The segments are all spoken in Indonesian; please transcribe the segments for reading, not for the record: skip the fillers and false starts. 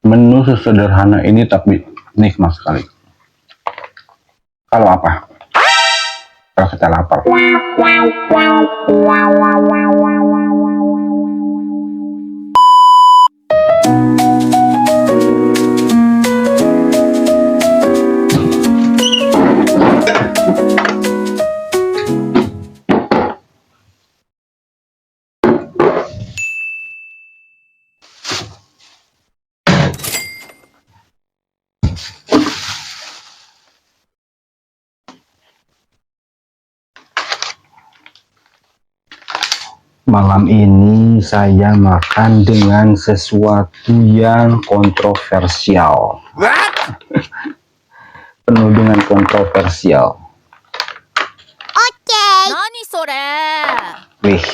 Menu sesederhana ini tapi nikmat sekali. Kalau apa? Kalau kita lapar. Malam ini saya makan dengan sesuatu yang kontroversial. Penuh dengan kontroversial. Oke. Nani sore? Wih.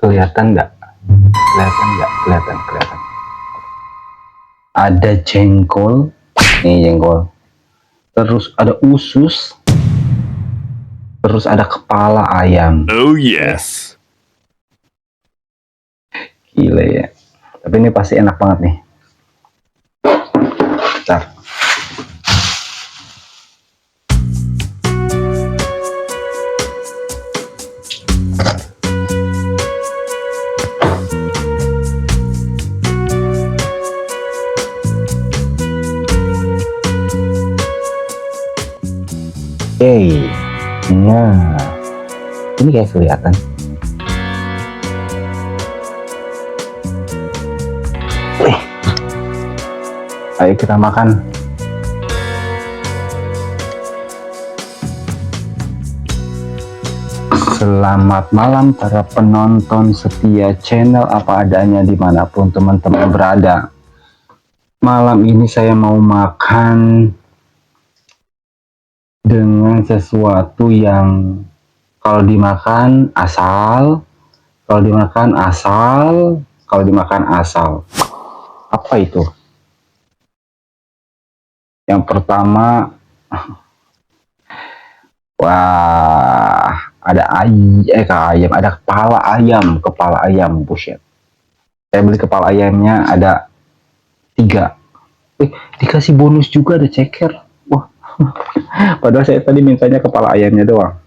Kelihatan nggak? Kelihatan. Ada jengkol. Nih jengkol. Terus ada usus. Terus ada kepala ayam. Oh yes. Gila ya. Tapi ini pasti enak banget nih. Bentar. Oke. Nah, ini kayak kelihatan. Ayo kita makan. Selamat malam para penonton setia channel Apa Adanya dimanapun teman-teman berada. Malam ini saya mau makan dengan sesuatu yang kalau dimakan asal. Apa itu? Yang pertama, wah, ada ayam, ada kepala ayam, buset. Saya beli kepala ayamnya ada 3. Dikasih bonus juga ada ceker. Wah. Padahal saya tadi mintanya kepala ayamnya doang.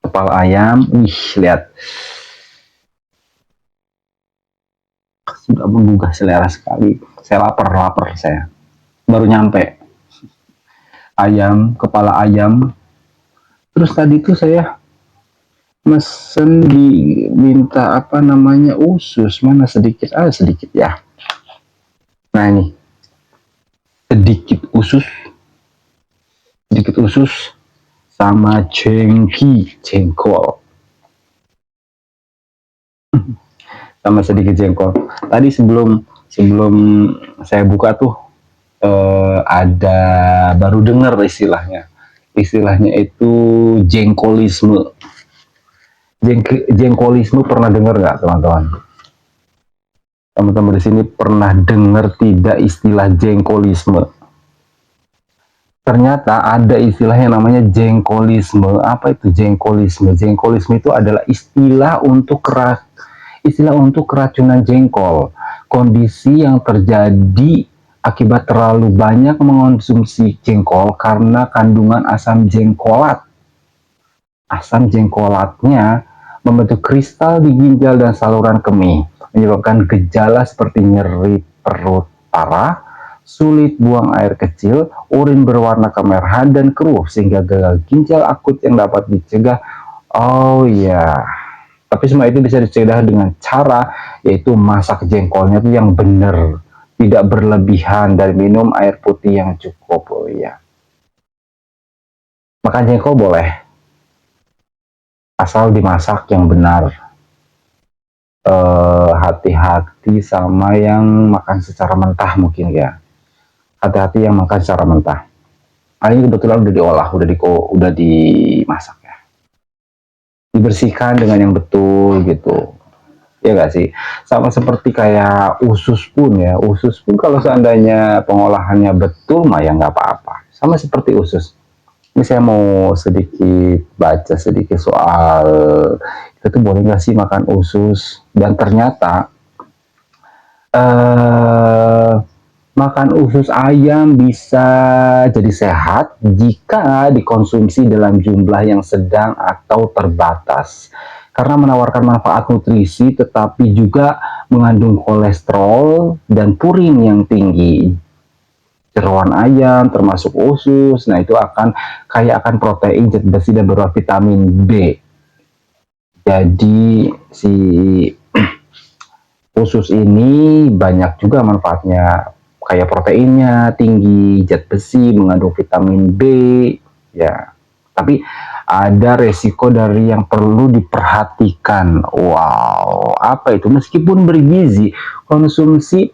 Kepala ayam, lihat. Sudah menggugah selera sekali. Saya lapar saya. Baru nyampe. Kepala ayam. Terus tadi tuh saya mesen diminta usus. Mana sedikit? Sedikit ya. Nah ini. Sedikit usus sama jengkol sama sedikit jengkol. Tadi sebelum saya buka tuh ada baru dengar istilahnya itu jengkolisme. Jengkolisme pernah dengar nggak teman-teman di sini pernah dengar tidak istilah jengkolisme? Ternyata ada istilah yang namanya jengkolisme. Apa itu jengkolisme? Jengkolisme itu adalah istilah untuk keracunan jengkol. Kondisi yang terjadi akibat terlalu banyak mengonsumsi jengkol karena kandungan asam jengkolat. Asam jengkolatnya membentuk kristal di ginjal dan saluran kemih, menyebabkan gejala seperti nyeri perut parah, sulit buang air kecil, urin berwarna kemerahan dan keruh, sehingga gagal ginjal akut yang dapat dicegah. Oh ya, tapi semua itu bisa dicegah dengan cara yaitu masak jengkolnya itu yang benar, tidak berlebihan, dan minum air putih yang cukup. Oh ya, makan jengkol boleh, asal dimasak yang benar. Hati-hati sama yang makan secara mentah mungkin ya. Hati-hati yang makan secara mentah. Ini kebetulan udah diolah, udah dimasak ya. Dibersihkan dengan yang betul gitu. Ya gak sih? Sama seperti kayak usus pun ya. Usus pun kalau seandainya pengolahannya betul mah ya nggak apa-apa. Sama seperti usus. Ini saya mau sedikit baca sedikit soal itu itu boleh nggak sih makan usus? Dan ternyata makan usus ayam bisa jadi sehat jika dikonsumsi dalam jumlah yang sedang atau terbatas. Karena menawarkan manfaat nutrisi tetapi juga mengandung kolesterol dan purin yang tinggi. Jeroan ayam termasuk usus, nah itu akan kaya akan protein, zat besi dan beberapa vitamin B. Jadi si usus ini banyak juga manfaatnya, kayak proteinnya tinggi, zat besi, mengandung vitamin B, ya. Tapi ada resiko dari yang perlu diperhatikan. Wow, apa itu? Meskipun bergizi, konsumsi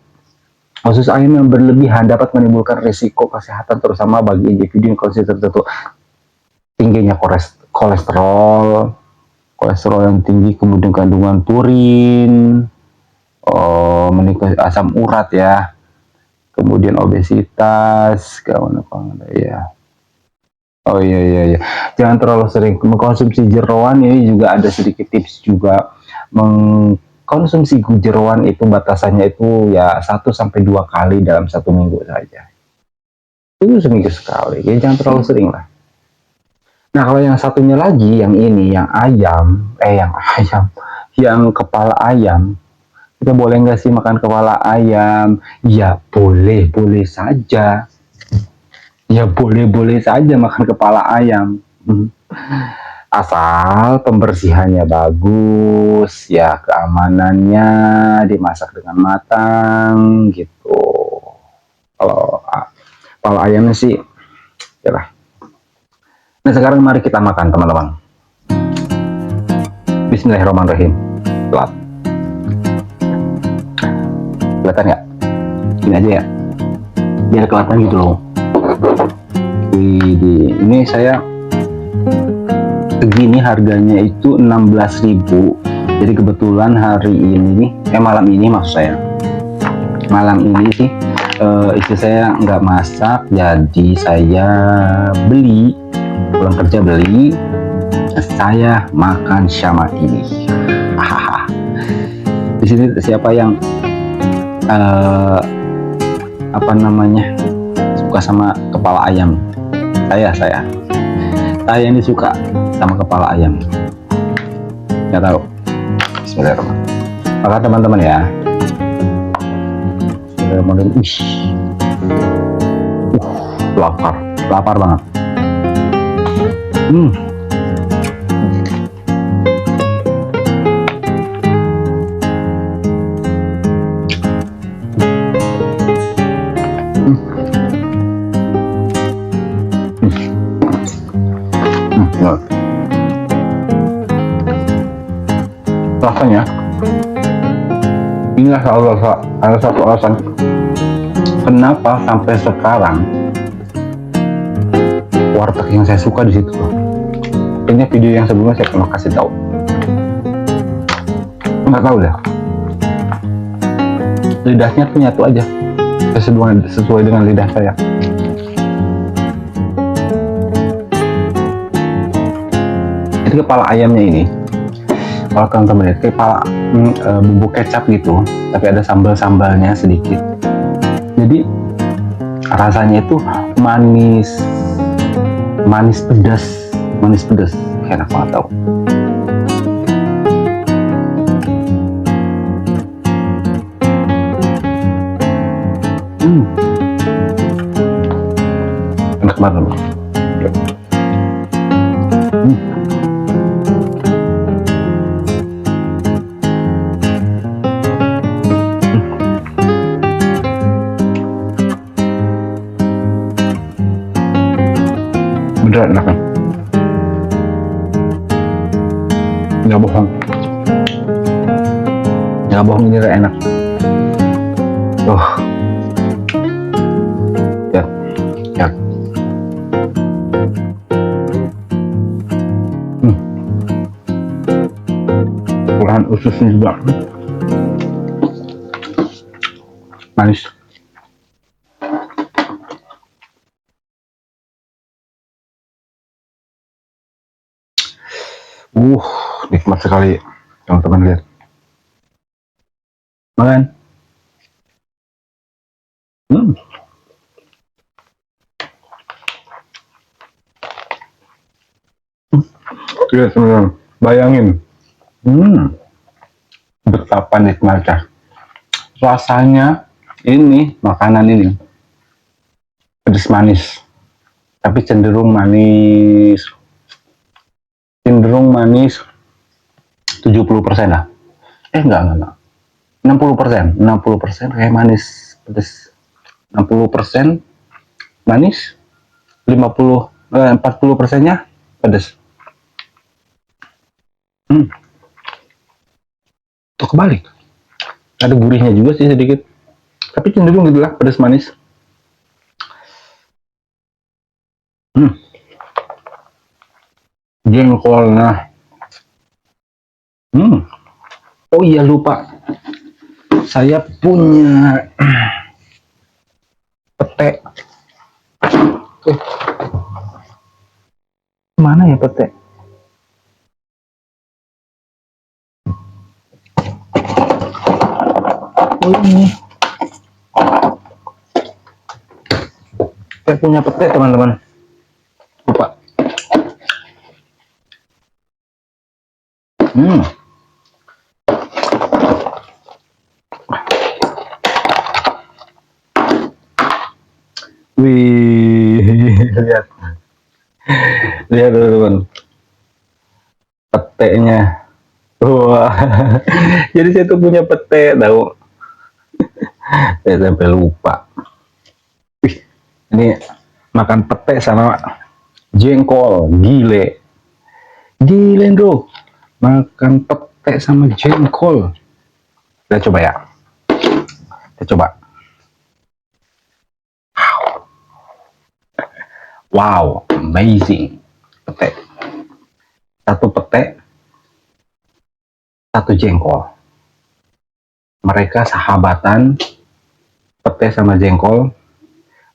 usus ayam yang berlebihan dapat menimbulkan risiko kesehatan terutama bagi individu yang kondisi tertentu. Tingginya kolesterol, kolesterol yang tinggi, kemudian kandungan purin, meningkat asam urat ya, kemudian obesitas, ya. Oh iya, jangan terlalu sering mengkonsumsi jeroan. Ini juga ada sedikit tips juga, mengkonsumsi jeroan itu batasannya itu ya 1-2 kali dalam 1 minggu saja. Itu seminggu sekali, ya jangan terlalu sering lah. Nah kalau yang satunya lagi, yang ini, yang kepala ayam, kita boleh nggak sih makan kepala ayam? Ya boleh saja. Ya boleh saja makan kepala ayam. Asal pembersihannya bagus, ya keamanannya, dimasak dengan matang gitu. Kalau kepala ayamnya sih, ya lah. Nah sekarang mari kita makan teman-teman. Bismillahirrahmanirrahim. Telat. Kelihatan nggak? Ini aja ya, biar kelihatan gitu loh. Ini saya segini harganya itu 16.000. Jadi kebetulan hari ini malam ini maksud saya, malam ini sih istri saya nggak masak, jadi saya beli, pulang kerja beli, saya makan sama ini. Di sini siapa yang suka sama kepala ayam? Saya ini suka sama kepala ayam. Nggak tahu. Bismillahirrahmanirrahim. Maka teman-teman ya, Bismillahirrahmanirrahim. Lapar banget. Rasanya inilah salah satu alasan kenapa sampai sekarang warteg yang saya suka di situ. Kayaknya video yang sebelumnya saya pernah kasih tahu, nggak tahu dah, lidahnya tuh nyatu aja, sesuai dengan lidah saya. Jadi kepala ayamnya ini, kalau teman-teman lihat, kepala bumbu kecap gitu, tapi ada sambal-sambalnya sedikit. Jadi rasanya itu manis pedas, enak banget tau. Enak banget loh. Beneran enak kan? Nggak bohong, ini enak. Ya. Kurang ususnya juga manis. nikmat sekali teman-teman, lihat makan. Lihat teman-teman, bayangin betapa nikmatnya rasanya. Ini makanan ini pedas manis, tapi cenderung manis 70% lah. Enggak 60% kayak manis pedas, 60% manis, 40%-nya pedas. Tuh kebalik, ada gurihnya juga sih sedikit, tapi cenderung gitu lah pedas manis. Jengkolnya. Oh iya, lupa, saya punya pete. Mana ya pete? Oh ini, saya punya pete teman-teman, lupa. Wih, lihat teman-teman, petenya. Wah, jadi saya tuh punya pete, tahu? Saya sampai lupa. Wih, ini makan pete sama jengkol, gile bro, makan pete sama jengkol. Kita coba ya, kita coba. Wow, amazing. Pete, satu pete, satu jengkol, mereka sahabatan. Pete sama jengkol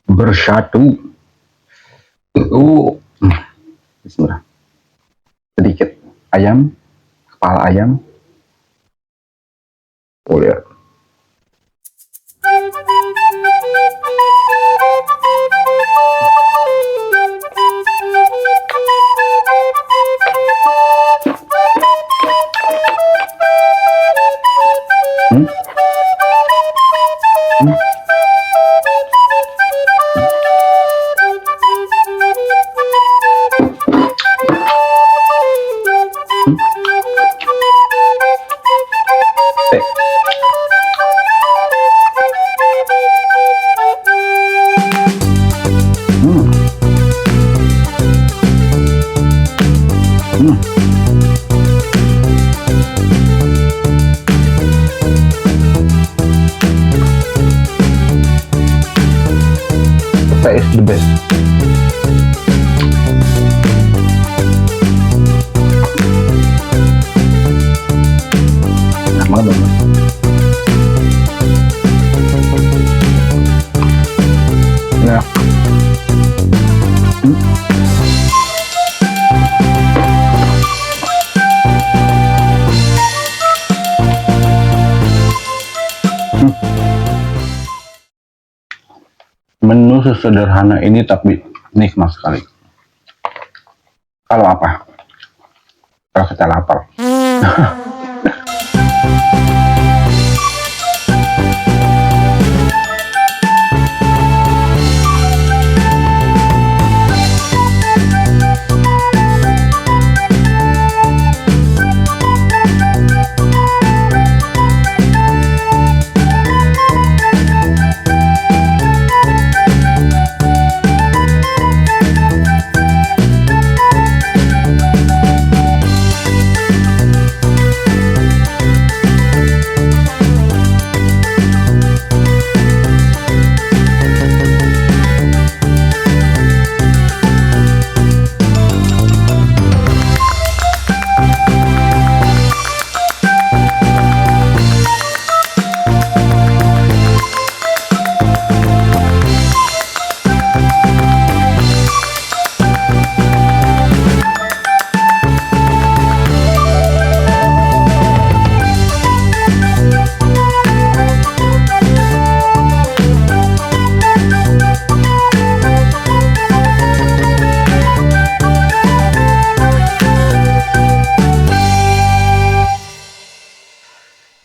bersatu. Bismillah. Sedikit ayam, kepala ayam. Oh lihat. That is the best. Enak banget dong. Enak. Menu sesederhana ini tapi nikmat sekali. Kalau apa? Kalau kita lapar.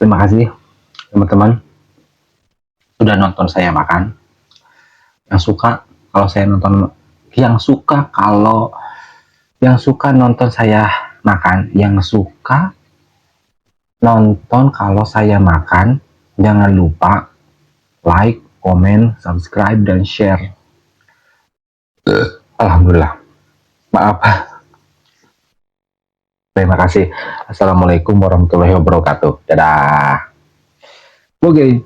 Terima kasih teman-teman sudah nonton saya makan. Yang suka kalau saya nonton, yang suka nonton saya makan, yang suka nonton kalau saya makan, jangan lupa like, komen, subscribe, dan share. Alhamdulillah. Maaf. Terima kasih. Assalamualaikum warahmatullahi wabarakatuh. Dadah. Oke.